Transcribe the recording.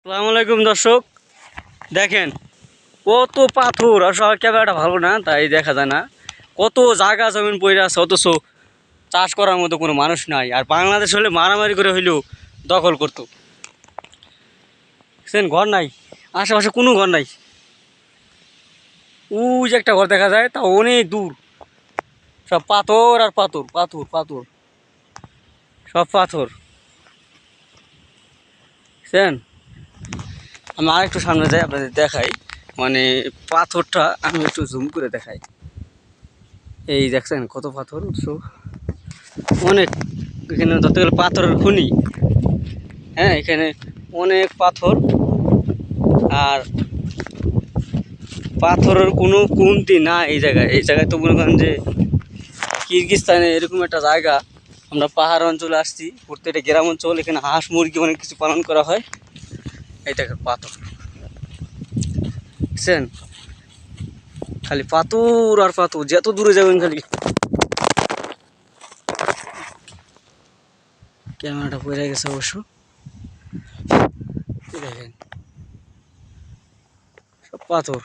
আসসালামু আলাইকুম দর্শক, দেখেন কত পাথর। আর সবার ক্যামেরাটা ভালো না তাই দেখা যায় না। কত জায়গা জমিন পড়ে আছে, অথচ চাষ করার মতো কোনো মানুষ নাই। আর বাংলাদেশ হলে মারামারি করে হইলেও দখল করতো। সেন ঘর নাই, আশেপাশে কোনো ঘর নাই। ওই যে একটা ঘর দেখা যায়, তা অনেক দূর। সব পাথর আর পাথর, পাথর পাথর, সব পাথর। সেন আমি আরেকটু সামনে যাই, আপনাদের দেখাই। মানে পাথরটা আমি একটু জুম করে দেখাই। এই দেখছেন কত পাথর, উৎস অনেক। এখানে ধরতে গেলে পাথরের খনি। হ্যাঁ, এখানে অনেক পাথর। আর পাথরের কোনো কমতি না এই জায়গায়। এই জায়গায় তো মনে করেন যে কিরগিজস্তানে এরকম একটা জায়গা। আমরা পাহাড় অঞ্চলে আসছি, প্রত্যেকটা গ্রাম অঞ্চল। এখানে হাঁস মুরগি অনেক কিছু পালন করা হয়। এই দেখেন পাথর, বুঝছেন? খালি পাথর আর পাথর, যত দূরে যাবেন খালি। ক্যামেরাটা পড়ে গেছে অবশ্য। দেখেন সব পাথর।